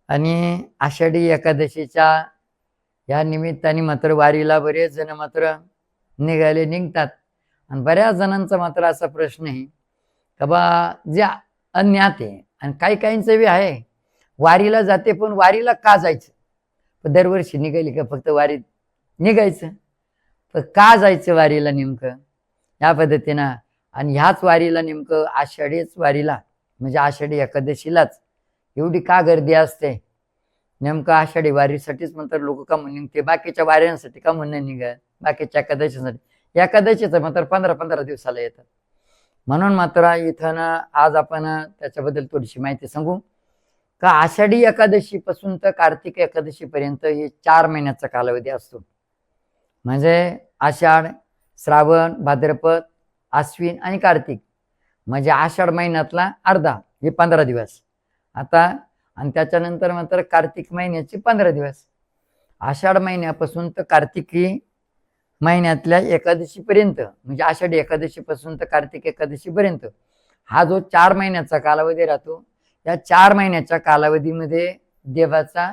आणि आषाढी एकादशीच्या या निमित्ताने मात्र वारीला बरेच जण मात्र निघतात. आणि बऱ्याच जणांचा मात्र असा प्रश्न आहे का बा जे अज्ञात आहे, आणि काही काहींचं बी आहे वारीला जाते पण वारीला का जायचं, पण दरवर्षी निघाली का फक्त वारीत निघायचं, पण का जायचं वारीला नेमकं या पद्धतीनं. आणि ह्याच वारीला नेमकं आषाढीच वारीला म्हणजे आषाढी एकादशीलाच एवढी का गर्दी असते, नेमकं आषाढी वारीसाठीच म्हणतात लोक का म्हणून निघते, बाकीच्या वाऱ्यांसाठी का म्हणून निघत, बाकीच्या एकादशीसाठी. एकादशीचं मात्र 15-15 दिवसाला येतात. म्हणून मात्र इथं आज आपण त्याच्याबद्दल थोडीशी माहिती सांगू का आषाढी एकादशी पासून तर कार्तिक एकादशी पर्यंत हे 4 महिन्याचा कालावधी असतो. म्हणजे आषाढ, श्रावण, भाद्रपद, आश्विन आणि कार्तिक, म्हणजे आषाढ महिन्यातला अर्धा हे 15 दिवस आता, आणि त्याच्यानंतर मात्र कार्तिक महिन्याचे 15 दिवस. आषाढ महिन्यापासून तर कार्तिकी महिन्यातल्या एकादशीपर्यंत म्हणजे आषाढी एकादशीपासून तर कार्तिक एकादशीपर्यंत हा जो 4 महिन्याचा कालावधी राहतो, या 4 महिन्याच्या कालावधीमध्ये देवाचा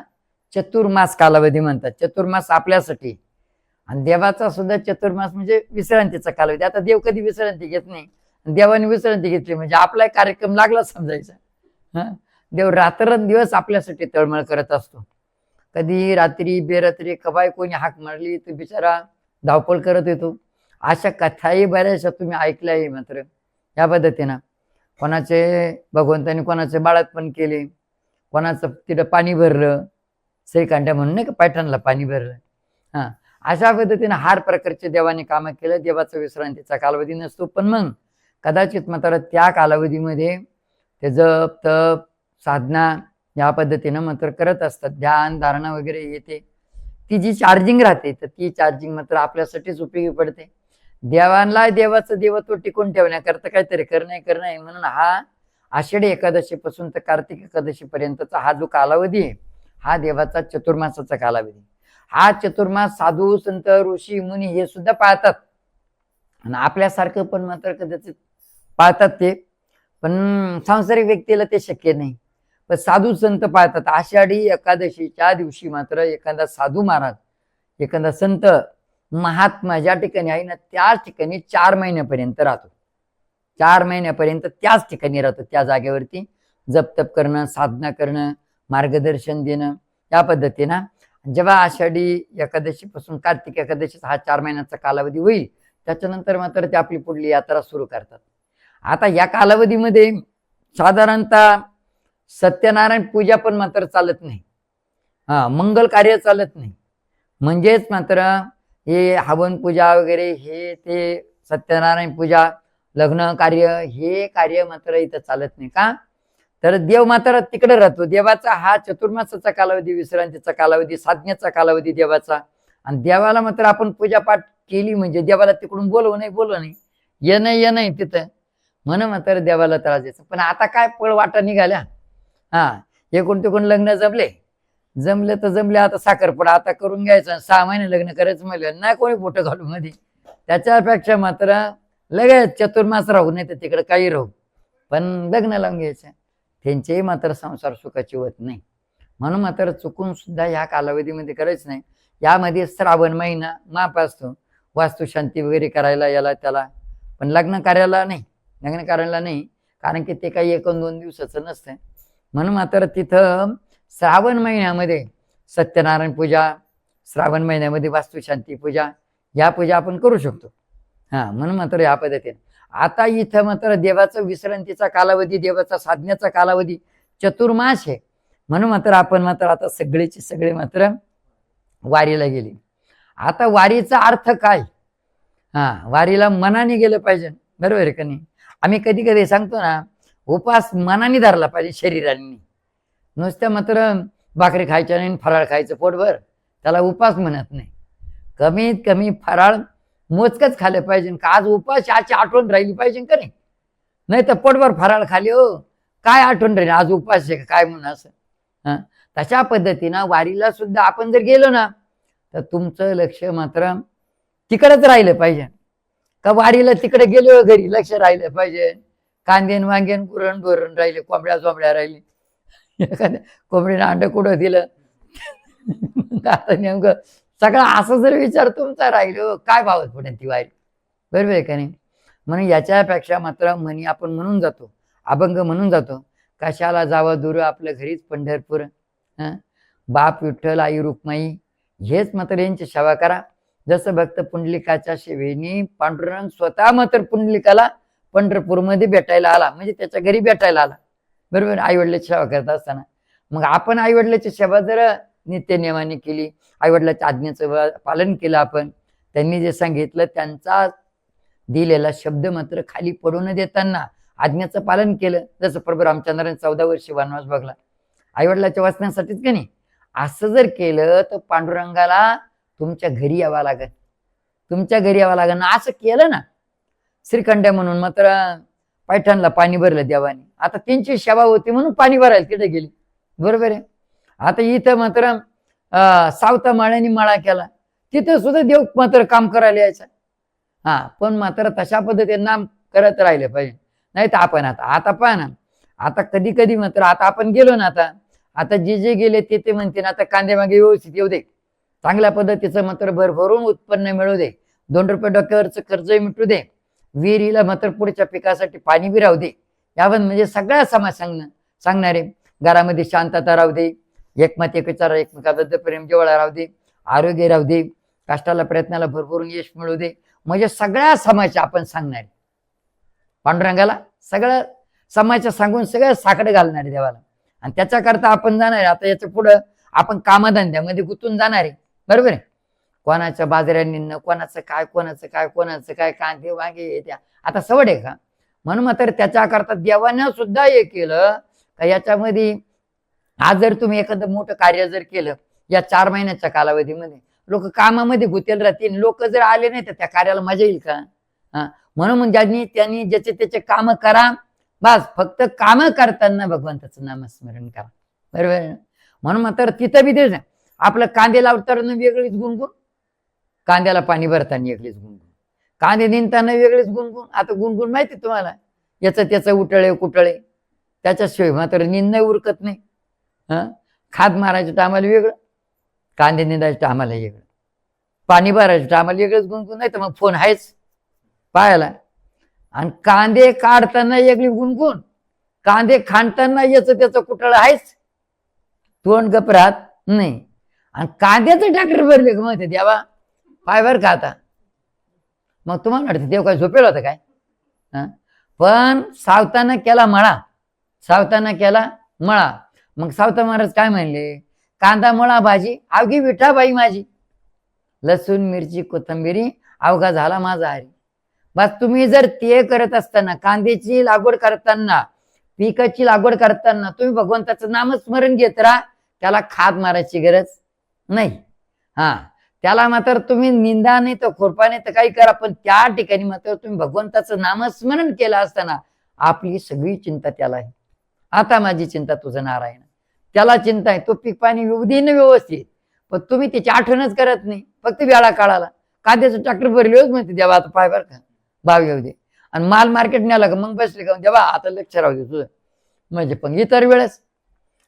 चतुर्मास कालावधी म्हणतात. चतुर्मास आपल्यासाठी आणि देवाचा सुद्धा चतुर्मास म्हणजे विश्रांतीचा कालावधी. आता देव कधी विश्रांती घेत नाही, देवाने विश्रांती घेतली म्हणजे आपला कार्यक्रम लागला समजायचा. देव रात्रंदिवस आपल्यासाठी तळमळ करत असतो. कधी रात्री बेरात्री कबाय कोणी हाक मारली तर बिचारा धावपळ करत येतो. अशा कथाही बऱ्याचशा तुम्ही ऐकल्या आहे. मात्र या पद्धतीनं कोणाचे भगवंताने कोणाचे बाळातपण केले, कोणाचं तिथं पाणी भरलं, सईकांड्या म्हणून नाही का पैठणला पाणी भरलं. अशा पद्धतीनं हार प्रकारचे देवाने कामं केलं. देवाचा विश्रांतीचा कालावधी नसतो, पण मग कदाचित मात्र त्या कालावधीमध्ये ते जप तप साधना या पद्धतीनं मात्र करत असतात. ध्यान धारणा वगैरे येते, ती जी चार्जिंग राहते तर ती चार्जिंग मात्र आपल्यासाठीच उपयोगी पडते. देवांना देवाचं देवत्व टिकून ठेवण्याकरता काहीतरी करणं आहे. म्हणून हा आषाढी एकादशी पासून तर कार्तिक एकादशी पर्यंतचा हा जो कालावधी आहे हा देवाचा चतुर्मासाचा कालावधी. हा चतुर्मास साधू संत ऋषी मुनी हे सुद्धा पाळतात आणि आपल्यासारखं पण मात्र कदाचित पाळतात ते, पण सांसारिक व्यक्तीला ते शक्य नाही. पण साधू संत पाळतात. आषाढी एकादशीच्या दिवशी मात्र एखादा साधू महाराज, एखादा संत महात्मा ज्या ठिकाणी आहे ना त्याच ठिकाणी 4 महिन्यापर्यंत राहतो. 4 महिन्यापर्यंत त्याच ठिकाणी राहतो, त्या जागेवरती जप तप करणं, साधना करणं, मार्गदर्शन देणं या पद्धतीनं. जेव्हा आषाढी एकादशी पासून कार्तिक एकादशी हा 4 महिन्याचा कालावधी होईल त्याच्यानंतर मात्र ते आपली पुढली यात्रा सुरू करतात. आता या कालावधीमध्ये साधारणतः सत्यनारायण पूजा पण मात्र चालत नाही, मंगल कार्य चालत नाही. म्हणजेच मात्र हे हवन पूजा वगैरे हे ते सत्यनारायण पूजा, लग्न कार्य हे कार्य मात्र इथं चालत नाही. का तर देव मात्र तिकडे राहतो. देवाचा हा चतुर्मासाचा कालावधी, विश्रांतीचा कालावधी, साधनेचा कालावधी देवाचा. आणि देवाला मात्र आपण पूजापाठ केली म्हणजे देवाला तिकडून बोलवू नाही ये नाही तिथं, म्हणून मात्र देवाला त्रास द्यायचा. पण आता काय पळ वाटा निघाल्या, एकूण तिकडून लग्न जमले तर जमले. आता साखरपुडा आता करून घ्यायचं, 6 महिने लग्न करायचं म्हणलं नाही कोणी फोटो घालू मध्ये. त्याच्यापेक्षा मात्र लगेच चतुर्मास राहू, नाही तर तिकडे काही राहू, पण लग्न लावून घ्यायचं. त्यांचेही मात्र संसार सुखाची होत नाही. म्हणून मात्र चुकून सुद्धा ह्या कालावधीमध्ये करायचं नाही. यामध्ये श्रावण महिना माप असतो वास्तुशांती वगैरे करायला याला त्याला, पण लग्न करायला नाही, कारण की ते काही 1-2 दिवसाचं नसतं. म्हणून मात्र तिथं श्रावण महिन्यामध्ये सत्यनारायण पूजा, श्रावण महिन्यामध्ये वास्तुशांती पूजा या पूजा आपण करू शकतो. म्हणून मात्र या पद्धतीने आता इथं मात्र देवाचा विश्रांतीचा कालावधी, देवाचा साधण्याचा कालावधी चतुर्मास आहे. म्हणून मात्र आपण मात्र आता सगळेचे सगळे मात्र वारीला गेले. आता वारीचा अर्थ काय, वारीला मनाने गेलं पाहिजे, बरोबर आहे का नाही. आम्ही कधी कधी सांगतो ना उपास मनाने धरला पाहिजे, शरीराने. नुसत्या मात्र भाकरी खायच्या नाही, फराळ खायचं पोटभर, त्याला उपास म्हणत नाही. कमीत कमी फराळ मोजकच खाल्लं पाहिजे. का आज उपास याची आठवण राहिली पाहिजे का नाही तर पोटभर फराळ खाली काय आठवण राहील आज उपास आहे काय म्हणून असं. तशा पद्धतीनं वारीला सुद्धा आपण जर गेलो ना तर तुमचं लक्ष मात्र तिकडेच राहिलं पाहिजे. का वारीला तिकडे गेलो घरी लक्ष राहिलं पाहिजे. कांदेन वांगेन पुरण भरून राहिले, कोंबड्या चोंबड्या राहिली, एखाद्या कोंबडीनं अंड कुठं दिलं. आता नेमकं सगळं असं जर विचार तुमचा राहिलो काय भावत पडेल ती वारी, बरोबर आहे का नाही. म्हणून याच्यापेक्षा मात्र म्हणी आपण म्हणून जातो, अभंग म्हणून जातो, कशाला जावं दूर आपलं घरीच पंढरपूर. बाप विठ्ठल आई रुक्माई हेच मात्र यांची सेवा करा. जसं भक्त पुंडलिकाच्या सेवेने पांडुरंग स्वतः मात्र पुंडलिकाला पंढरपूरमध्ये भेटायला आला, म्हणजे त्याच्या घरी भेटायला आला, बरोबर. आई वडिलांची सेवा करत असताना मग आपण आई वडिलांची सेवा जर नित्य नियमाने केली, आई वडिलांच्या आज्ञेचं पालन केलं आपण, त्यांनी जे सांगितलं त्यांचा दिलेला शब्द मात्र खाली पडू न देताना आज्ञेचं पालन केलं. जसं प्रभू रामचंद्राने 14 वर्ष वनवास बघला आई वडिलांच्या वाचण्यासाठीच का नाही. असं जर केलं तर पांडुरंगाला तुमच्या घरी यावं लागेल, तुमच्या घरी यावं लागेल ना. असं केलं ना श्रीखंड म्हणून मात्र पैठणला पाणी भरलं देवाने. आता त्यांची सेवा होती म्हणून पाणी भरायला तिथे गेली, बरोबर आहे. आता इथं मात्र सावता माळ्याने मळा केला, तिथं सुद्धा देव मात्र काम करायला यायचं. पण मात्र तशा पद्धतीने नाम करत राहिले पाहिजे. नाही तर आपण आता पहा ना, आता कधी कधी मात्र आता आपण गेलो ना, आता जे गेले ते म्हणते ना, आता कांदे मागे व्यवस्थित येऊ दे, चांगल्या पद्धतीचं मात्र भरभरून उत्पन्न मिळू दे, 2 रुपये डोक्यावरचं कर्ज मिटू दे, विहिरीला मात्र पुढच्या पिकासाठी पाणी बी राहू दे. यावर म्हणजे सगळ्या समाज सांगणारे घरामध्ये शांतता राहू दे, एकमेकाचा एकमेकाबद्दल प्रेम जिव्हाळा राहू दे, आरोग्य राहू दे, कष्टाला प्रयत्नाला भरभरून यश मिळू दे, म्हणजे सगळ्या समाज आपण सांगणारे पांडुरंगाला, सगळं समाज सांगून सगळं साकडे घालणारे देवाला. आणि त्याच्याकरता आपण जाणार आहे. आता याच्या पुढं आपण कामधंद्यामध्ये गुंतून जाणार आहे, बरोबर आहे. कोणाच्या बाजाऱ्यांनी कोणाचं काय कांदे वांगे त्या आता सवड आहे का. म्हणून मात्र त्याच्याकरता देवानं सुद्धा हे केलं का याच्यामध्ये आज जर तुम्ही एखादं मोठं कार्य जर केलं या 4 महिन्याच्या कालावधीमध्ये, लोक कामामध्ये गुंतेल राहतील, लोक जर आले नाही तर त्या कार्याला मजा येईल का. म्हणून त्यांनी ज्याचे त्याचे काम करा, बस फक्त काम करताना भगवंताचं नामस्मरण करा, बरोबर. म्हणून मात्र तिथं बी तेच आपलं कांदे लावताना वेगळीच गुणगुण, कांद्याला पाणी भरताना वेगळीच गुणगुण, कांदे निंदताना वेगळीच गुणगुण. आता गुणगुण माहिती तुम्हाला, याचं त्याचं उटळे कुटळे, त्याच्याशिवाय मात्र निंद उरकत नाही. खाद मारायच्या टायमाला वेगळं, कांदे निंदायच्या टायमाला वेगळं, पाणी भरायच्या टायमाला वेगळंच गुणगुण. नाही तर मग फोन आहेच पायाला. आणि कांदे काढताना वेगळी गुणगुण, कांदे खांडताना याचं त्याचं कुटळ आहेच, तोंड गप राहत नाही. आणि कांद्याचं ट्रॅक्टर भरले का मग ते देवा पाय बर का. आता मग तुम्हाला वाटतं देव काय झोपेल होतं काय. पण सावताना केला मळा. मग सावता महाराज काय म्हणले, कांदा मळा भाजी अवघी विठाबाई माझी, लसूण मिरची कोथिंबिरी अवघा झाला माझा हरी. बस तुम्ही जर ते करत असताना, कांद्याची लागवड करताना, पिकाची लागवड करताना तुम्ही भगवंताचं नामस्मरण घेत राहा, त्याला खाद मारायची गरज नाही. त्याला मात्र तुम्ही निंदा नाही तर खोरपा नाही तर काही करा, पण त्या ठिकाणी मात्र तुम्ही भगवंताचं नामस्मरण केलं असताना आपली सगळी चिंता त्याला आहे. आता माझी चिंता तुझं नारायण, त्याला चिंता आहे, तो पीक पाणी उदीन व्यवस्थित, पण तुम्ही त्याची आठवणच करत नाही. फक्त वेळा काढाला कांद्याचं ट्रॅक्टर भरले म्हणते देवा आता पाय बर का भाव येऊ दे, आणि माल मार्केट न्याला का मग बसले का देवा आता लक्ष राहू दे तुझं, म्हणजे पण इतर वेळेस.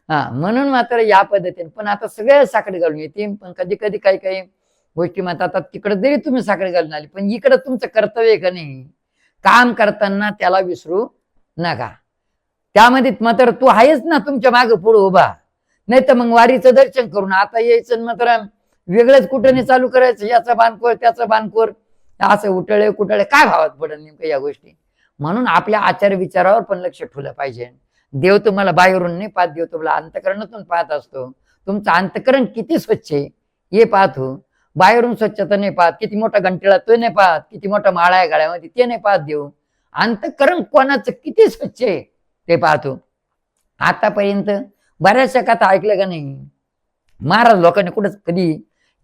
म्हणून मात्र या पद्धतीने पण आता सगळे साखळी घालून येते. पण कधी कधी काही गोष्टी मात्र आता तिकडे जरी तुम्ही साखळी घालून आली, पण इकडं तुमचं कर्तव्य आहे का नाही, काम करताना त्याला विसरू नका. त्यामध्ये मात्र तू आहेस ना तुमच्या मागे पुढे उभा, नाही तर मग वारीचं दर्शन करून आता यायचं मात्र वेगळंच कुठं चालू करायचं, याचा बाणकोर त्याचा बाणकोर, असं उटळे कुटळे काय भावात पडेल नेमकं या गोष्टी. म्हणून आपल्या आचार विचारावर पण लक्ष ठेवलं पाहिजे. देव तुम्हाला बाहेरून नाही पाहत, देव तुम्हाला अंतकरणातून पाहत असतो. तुमचं अंतकरण किती स्वच्छ आहे हे पाहतो, बाहेरून स्वच्छता नाही पाहत. किती मोठा घंटेळा तो नाही पाहत, किती मोठा माळा आहे गाड्यामध्ये ते नाही पाहत देव. अंतकरण कोणाचं किती स्वच्छ आहे ते पाहतो. आतापर्यंत बऱ्याचशा कथा ऐकल्या का नाही, महाराज लोकांनी कुठं कधी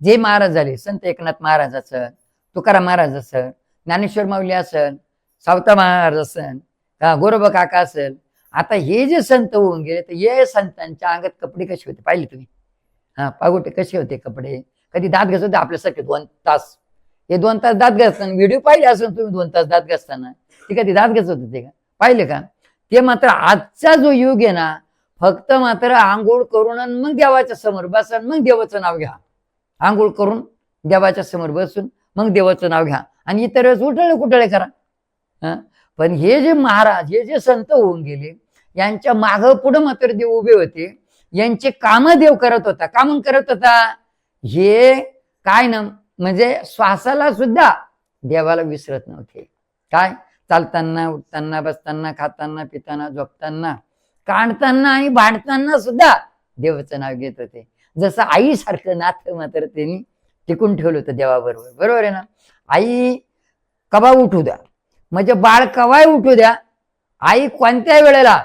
जे महाराज झाले, संत एकनाथ महाराज असेल, तुकाराम महाराज असेल, ज्ञानेश्वर माऊली असेल, सावता महाराज असेल, गोरोबा काका असेल, आता हे जे संत होऊन गेले तर हे संतांच्या अंगात कपडे कसे होते पाहिले तुम्ही. पागोटे कसे होते कपडे, कधी दात घासत होते आपल्यासारखे 2 तास, हे 2 तास दात घासताना व्हिडिओ पाहिले असेल तुम्ही, 2 तास दात घासताना ते कधी दात घासत होते का पाहिले का. ते मात्र आजचा जो युग आहे ना, फक्त मात्र आंघोळ करून आणि मग देवाच्या समोर बसा, मग देवाचं नाव घ्या. आंघोळ करून देवाच्या समोर बसून मग देवाचं नाव घ्या आणि इतर वेळेस उठळे कुठळे करा. पण हे जे महाराज, हे जे संत होऊन गेले, यांच्या माग पुढं मात्र देव उभे होते. यांचे काम देव करत होता. का म्हणून करत होता? हे काय ना, म्हणजे श्वासाला सुद्धा देवाला विसरत नव्हते. काय? चालताना, उठताना, बसताना, खाताना, पिताना, झोपताना, काढताना आणि भांडताना सुद्धा देवाचं नाव घेत होते. जसं आईसारखं नातं मात्र त्यांनी टिकून ठेवलं होतं देवाबरोबर. बरोबर आहे ना? आई कवा उठू द्या, म्हणजे बाळ कवाय उठू द्या, आई कोणत्याही वेळेला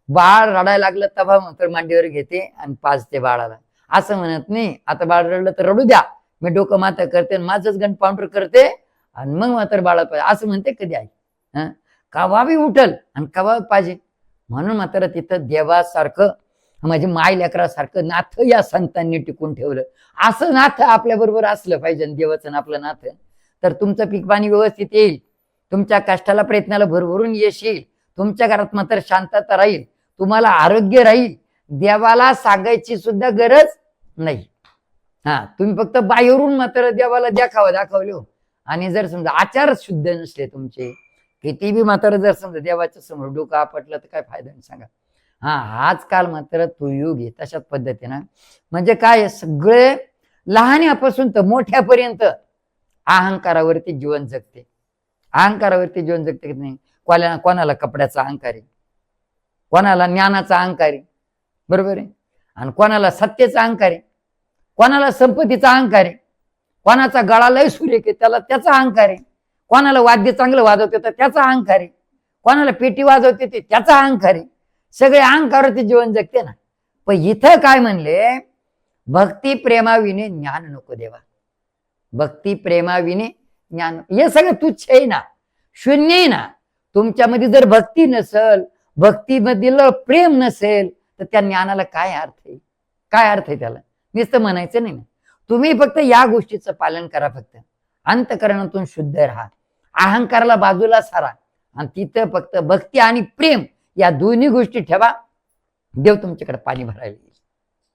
बाळ रडायला लागलं तेव्हा मात्र मांडीवर घेते आणि पाजते बाळाला. असं म्हणत नाही आता बाळ रडलं तर रडू द्या, मी डोकं माता करते, माझंच गण पावडर करते आणि मग मात्र बाळा पाहिजे असं म्हणते कधी आई? कवा बी उठल आणि कवा पाहिजे. म्हणून मात्र तिथं देवासारखं, म्हणजे माय लेकरासारखं नातं या संतांनी टिकून ठेवलं. असं नातं आपल्या बरोबर असलं पाहिजे देवाचं आपलं नातं, तर तुमचं पीक पाणी व्यवस्थित येईल, तुमच्या कष्टाला प्रयत्नाला भरभरून यश येईल, तुमच्या घरात मात्र शांतता राहील, तुम्हाला आरोग्य राहील. देवाला सांगायची सुद्धा गरज नाही. तुम्ही फक्त बाहेरून मात्र देवाला दाखवले हो. आणि जर समजा आचार शुद्ध नसले तुमचे, किती बी मात्र जर समजा देवाच्या समोर डोकं आपटलं तर काय फायदा नाही सांगा. आजकाल मात्र तो युग आहे तशाच पद्धतीनं, म्हणजे काय सगळे लहान्यापासून तर मोठ्यापर्यंत अहंकारावरती जीवन जगते. अहंकारावरती जीवन जगते की नाही? कोणाला कपड्याचा अहंकार आहे, कोणाला ज्ञानाचा अहंकार आहे, बरोबर आहे, आणि कोणाला सत्तेचा अहंकार आहे, कोणाला संपत्तीचा अहंकार आहे, कोणाचा गळा लय सुरेख आहे त्याला त्याचा अहंकार आहे, कोणाला वाद्य चांगलं वाजवते तर त्याचा अहंकार आहे, कोणाला पेटी वाजवते ते त्याचा अहंकार आहे. सगळे अहंकारावरती जीवन जगते ना. पण इथं काय म्हणले? भक्ती प्रेमाविने ज्ञान नको देवा. भक्ती प्रेमाविने ज्ञान, हे सगळं तुच्छ आहे ना, शून्य आहे ना. तुमच्यामध्ये जर भक्ती नसेल, भक्तीमधील प्रेम नसेल, तर त्या ज्ञानाला काय अर्थ आहे? काय अर्थ आहे त्याला? नुसतं म्हणायचं नाही ना. तुम्ही फक्त या गोष्टीचं पालन करा. फक्त अंतःकरणातून शुद्ध राहा, अहंकाराला बाजूला सारा, आणि तिथं फक्त भक्ती आणि प्रेम या दोन्ही गोष्टी ठेवा. देव तुमच्याकडे पाणी भरायला येईल.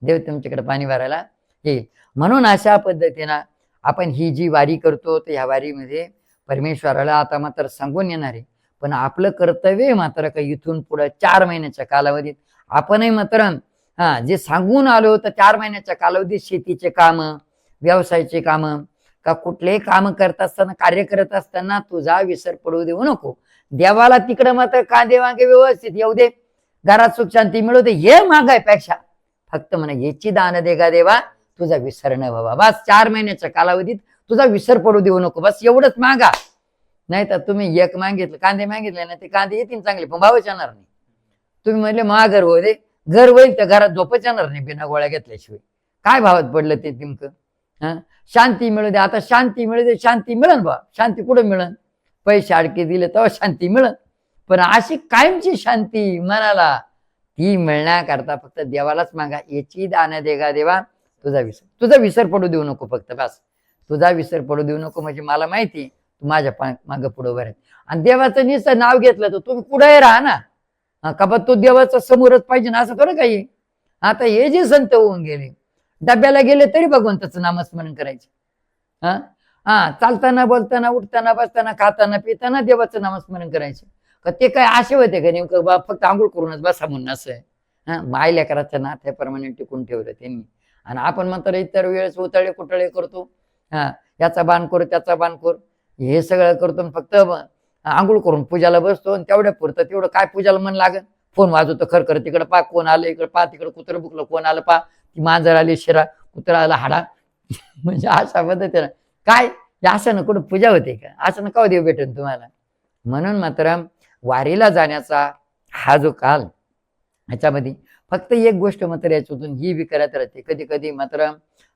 देव तुमच्याकडे पाणी भरायला येईल. म्हणून अशा पद्धतीनं आपण ही जी वारी करतो, तर ह्या वारीमध्ये परमेश्वराला आता मात्र सांगून येणार आहे. पण आपलं कर्तव्य मात्र का इथून पुढे 4 महिन्याच्या कालावधीत आपणही मात्र जे सांगून आलो तर 4 महिन्याच्या कालावधीत शेतीचे काम, व्यवसायाचे काम, का कुठलेही काम करत असताना, कार्य करत असताना तुझा विसर पडू देऊ नको. देवाला तिकडं मात्र कांदे वांगे व्यवस्थित येऊ दे, घरात सुख शांती मिळू दे, हे मागायपेक्षा फक्त म्हणा याची दान दे गा देवा, तुझा विसर न व्हावा. बस 4 महिन्याच्या कालावधीत तुझा विसर पडू देऊ नको, बस एवढंच मागा. नाही तर तुम्ही एक मागितलं, कांदे मागितले ना, ते कांदे येतील चांगले पण भावच येणार नाही. तुम्ही म्हणले महागर हो दे, घर होईल तर घरात झोपच येणार नाही बिना गोळ्या घेतल्याशिवाय. काय भावात पडलं ते नेमकं? शांती मिळू दे. आता शांती मिळू दे, शांती मिळन बा. शांती कुठं मिळन? पैसे अडके दिले तेव्हा शांती मिळन. पण अशी कायमची शांती मनाला, ती मिळण्याकरता फक्त देवालाच मागा. याची दान देगा देवा, तुझा विसर पडू देऊ नको. फक्त बस तुझा विसर पडू देऊ नको. म्हणजे मला माहिती तू माझ्या मागं पुढं उभं राह. आणि देवाचं नुसतं नाव घेतलं तर तुम्ही पुढे राहा ना. का बा तो देवाचा समोरच पाहिजे ना, असं थोडं काही. आता हे जे संत होऊन गेले, डब्याला गेले तरी भगवंताचं नामस्मरण करायचे. चालताना, बोलताना, उठताना, बसताना, खाताना, पिताना देवाचं नामस्मरण करायचे. का ते काय आशे होते का नेमकं बा फक्त आंघोळ करूनच बसा म्हणून? असं आहे. माय लेकराच्या नात्याप्रमाणे टिकून ठेवलं त्यांनी. आणि आपण मात्र इतर वेळेस उतळे कुटळे करतो. याचा बाणखोर त्याचा बाणखोर हे सगळं करतो. फक्त आंघोळ करून पूजाला बसतो आणि तेवढ्या पुरतं तेवढं काय पूजाला मन लागत. फोन वाजवतो खरखर, तिकडं पा कोण आलं, इकडं पा, तिकडं कुत्रं बुकलं, कोण आलं पा, ती मांजर आली शिरा, कुत्रा आला हाडा. म्हणजे अशा पद्धतीनं काय असं कुठं पूजा होते का? असं का देव भेटेल तुम्हाला? म्हणून मात्र वारीला जाण्याचा हा जो काल, ह्याच्यामध्ये फक्त एक गोष्ट मात्र याच्यातून ही बी करत राहते. कधी कधी मात्र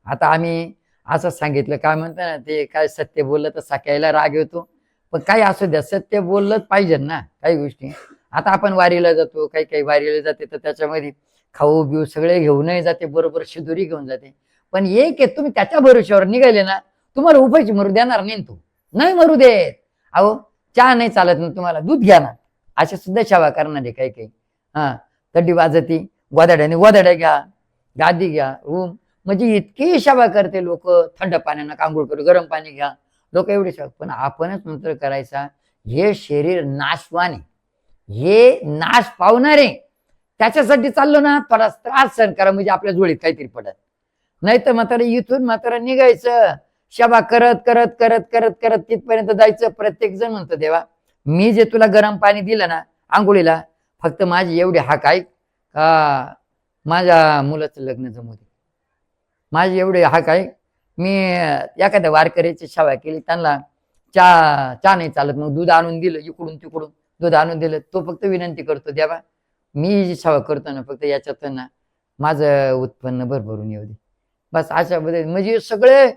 आता आम्ही असं सांगितलं, काय म्हणतात ना ते, काय सत्य बोललं तर साक्यायला राग येतो. पण काही असू द्या, सत्य बोललंच पाहिजे ना काही गोष्टी. आता आपण वारीला जातो, काही काही वारीला जाते तर त्याच्यामध्ये खाऊ बिऊ सगळे घेऊनही जाते, बरोबर शिदोरी घेऊन जाते. पण एक आहे, तुम्ही त्याच्या भरोश्यावर निघाले ना, तुम्हाला उपायची मरू देणार नाही. तू नाही मरू देत. अहो चहा नाही चालत ना तुम्हाला, दूध घ्या ना, अशा सुद्धा सेवा करणारे काही काही. तड्डी वाजती, गोदाड्याने गोदाड्या घ्या, गादी घ्या, रूम, म्हणजे इतकी सेवा करते लोक. थंड पाण्यानं आंघोळ करू, गरम पाणी घ्या, लोक एवढी सेवा. पण आपणच मंत्र करायचा, हे शरीर नाशवान आहे, हे नाश पावणारे, त्याच्यासाठी चाललो ना, थोडा त्रास सहन करा म्हणजे आपल्या जोडीत काहीतरी पडत. नाही तर म्हातारा इथून म्हातारा निघायचं, सेवा करत करत करत करत करत तिथपर्यंत जायचं. प्रत्येक जण म्हणतो, देवा मी जे तुला गरम पाणी दिलं ना आंघोळीला, फक्त माझी एवढी हाक ऐक का माझ्या मुलाचं लग्न जमू दे, माझी एवढी हाक ऐक. मी एखाद्या वारकऱ्याची सेवा केली, त्यांना चहा नाही चालत, मग दूध आणून दिलं, इकडून तिकडून दूध आणून दिलं, तो फक्त विनंती करतो, देवा मी जी सेवा करतो ना, फक्त याच्यात ना माझं उत्पन्न भरभरून येऊ दे. बस अशा बद्दल म्हणजे सगळे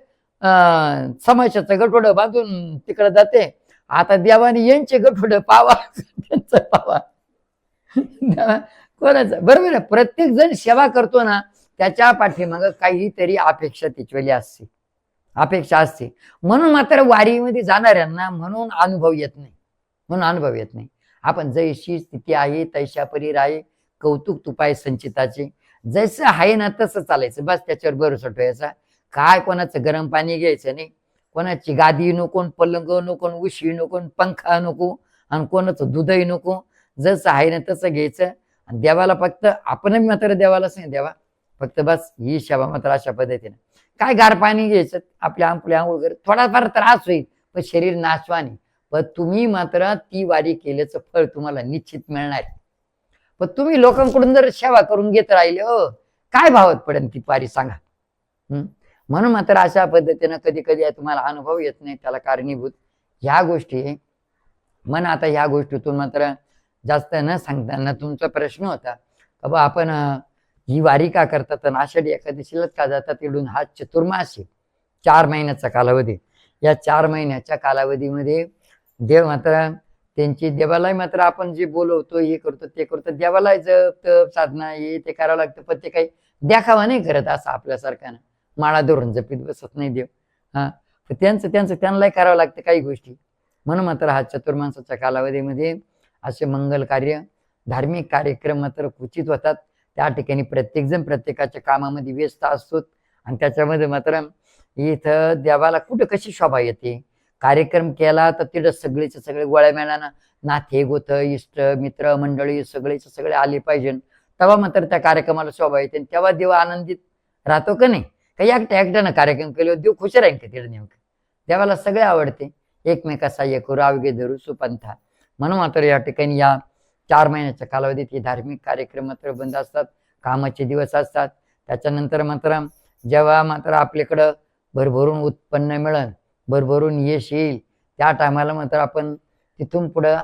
समाजाचं गठोडं बांधून तिकडे जाते. आता देवाने यांचे गठोडं पावा, त्यांचं पावा, कोणाचं बरोबर आहे. प्रत्येक जण सेवा करतो ना, त्याच्या पाठीमागं काहीतरी अपेक्षा तिचवेली असते, अपेक्षा असते. म्हणून मात्र वारीमध्ये जाणाऱ्यांना म्हणून अनुभव येत नाही, म्हणून अनुभव येत नाही. आपण जैशी स्थिती आहे तैशा परी राहे, कौतुक तुपाय संचिताचे. जसं आहे ना तसं चालायचं, बस त्याच्यावर भरोसा ठेवायचा. काय कोणाचं गरम पाणी घ्यायचं नाही, कोणाची गादी नको, पलंग नको, उशी नको, पंखा नको, आणि कोणाचं दूधही नको. जसं आहे ना तसं घ्यायचं. आणि देवाला फक्त आपण मात्र देवाला सांग, देवा फक्त बस ही सेवा मात्र अशा पद्धतीने. काय गार पाणी घ्यायचं, आपल्या आंघोळ वगैरे, थोडाफार त्रास होईल पण शरीर नाशवान आहे. पण तुम्ही मात्र ती वारी केल्याचं फळ तुम्हाला निश्चित मिळणार. पण तुम्ही लोकांकडून जर सेवा करून घेत राहिले, काय भावात पडेल ती वारी सांगा. म्हणून मात्र अशा पद्धतीनं कधी कधी तुम्हाला अनुभव येत नाही, त्याला कारणीभूत ह्या गोष्टी. मन आता ह्या गोष्टीतून मात्र जास्त न सांगताना तुमचा प्रश्न होता का बा आपण ही वारी का करतात आणि आषाढी एकादशीलाच का जातात. इकडून हा चतुर्मास आहे, 4 महिन्याचा कालावधी. या 4 महिन्याच्या कालावधीमध्ये देव मात्र त्यांची देवालाही मात्र आपण जे बोलवतो हे करतो ते करतो, देवालाही जप तप साधना हे ते करावं लागतं. पण ते काही देखावा नाही करत असं आपल्यासारख्यानं माळा धरून जपीत बसत नाही देव. त्यांचं त्यांनाही करावं लागतं काही गोष्टी. म्हणून मात्र हा चतुर्मासाच्या कालावधीमध्ये असे मंगल कार्य धार्मिक कार्यक्रम मात्र क्वचित होतात. त्या ठिकाणी प्रत्येकजण प्रत्येकाच्या कामामध्ये व्यस्त असतो. आणि त्याच्यामध्ये मात्र इथं देवाला कुठं कशी शोभा येते. कार्यक्रम केला तर तिथं सगळेचे सगळे गोळ्या मेळाना नाथे गोथ इष्ट मित्र मंडळी सगळेचे सगळे आले पाहिजे, तेव्हा मात्र त्या कार्यक्रमाला शोभा येते. तेव्हा देव आनंदित राहतो का नाही. काही एकट्यानं कार्यक्रम केल्यावर देव खुश राहील का तिथं. नेमकं देवाला सगळे आवडते. एकमेका सहाय्य करू अवघे धरू सुपंथा. म्हणून मात्र या ठिकाणी या 4 महिन्याच्या कालावधीत हे धार्मिक कार्यक्रम मात्र बंद असतात, कामाचे दिवस असतात. त्याच्यानंतर मात्र जेव्हा मात्र आपल्याकडं भरभरून उत्पन्न मिळेल, भरभरून यश येईल, त्या टायमाला मात्र आपण तिथून पुढं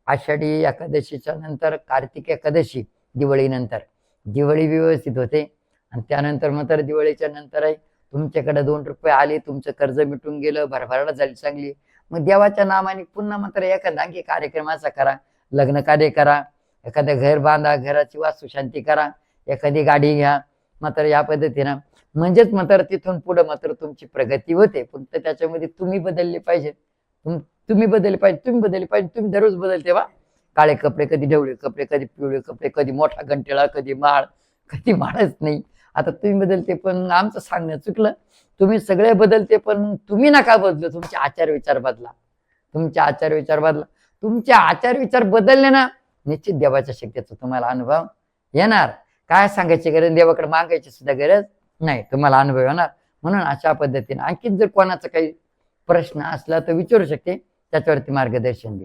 आषाढी एकादशीच्या नंतर कार्तिक एकादशी, दिवाळीनंतर दिवाळी व्यवस्थित होते. आणि त्यानंतर मात्र दिवाळीच्या नंतरही तुमच्याकडे 2 रुपये आले, तुमचं कर्ज मिटून गेलं, भरभराट झाली चांगली, मग देवाच्या नामाने पुन्हा मात्र एखादा आणखी कार्यक्रम असा करा, लग्न कार्य करा, एखादं घर बांधा, घराची वास्तुशांती करा, एखादी गाडी घ्या. मात्र या पद्धतीनं म्हणजेच मात्र तिथून पुढे मात्र तुमची प्रगती होते. फक्त त्याच्यामध्ये तुम्ही बदलले पाहिजे, तुम्ही बदलले पाहिजे, तुम्ही बदलले पाहिजे. तुम्ही दररोज बदलते वा. काळे कपडे, कधी ढवळे कपडे, कधी पिवळे कपडे, कधी मोठा घंटेळा, कधी माळ, कधी माळच नाही. आता तुम्ही बदलते पण आमचं सांगणं चुकलं. तुम्ही सगळे बदलते पण तुम्ही नका बदलू. तुमचे आचार विचार बदला, तुमचे आचार विचार बदला. तुमचे आचार विचार बदलले ना, निश्चित देवाच्या शक्तीचा तुम्हाला अनुभव येणार. काय सांगायची गरज, देवाकडे मागायची सुद्धा गरज नाही, तुम्हाला अनुभव येणार. म्हणून अशा पद्धतीने आणखी जर कोणाचा काही प्रश्न असला तर विचारू शकते, त्याच्यावरती मार्गदर्शन देऊ.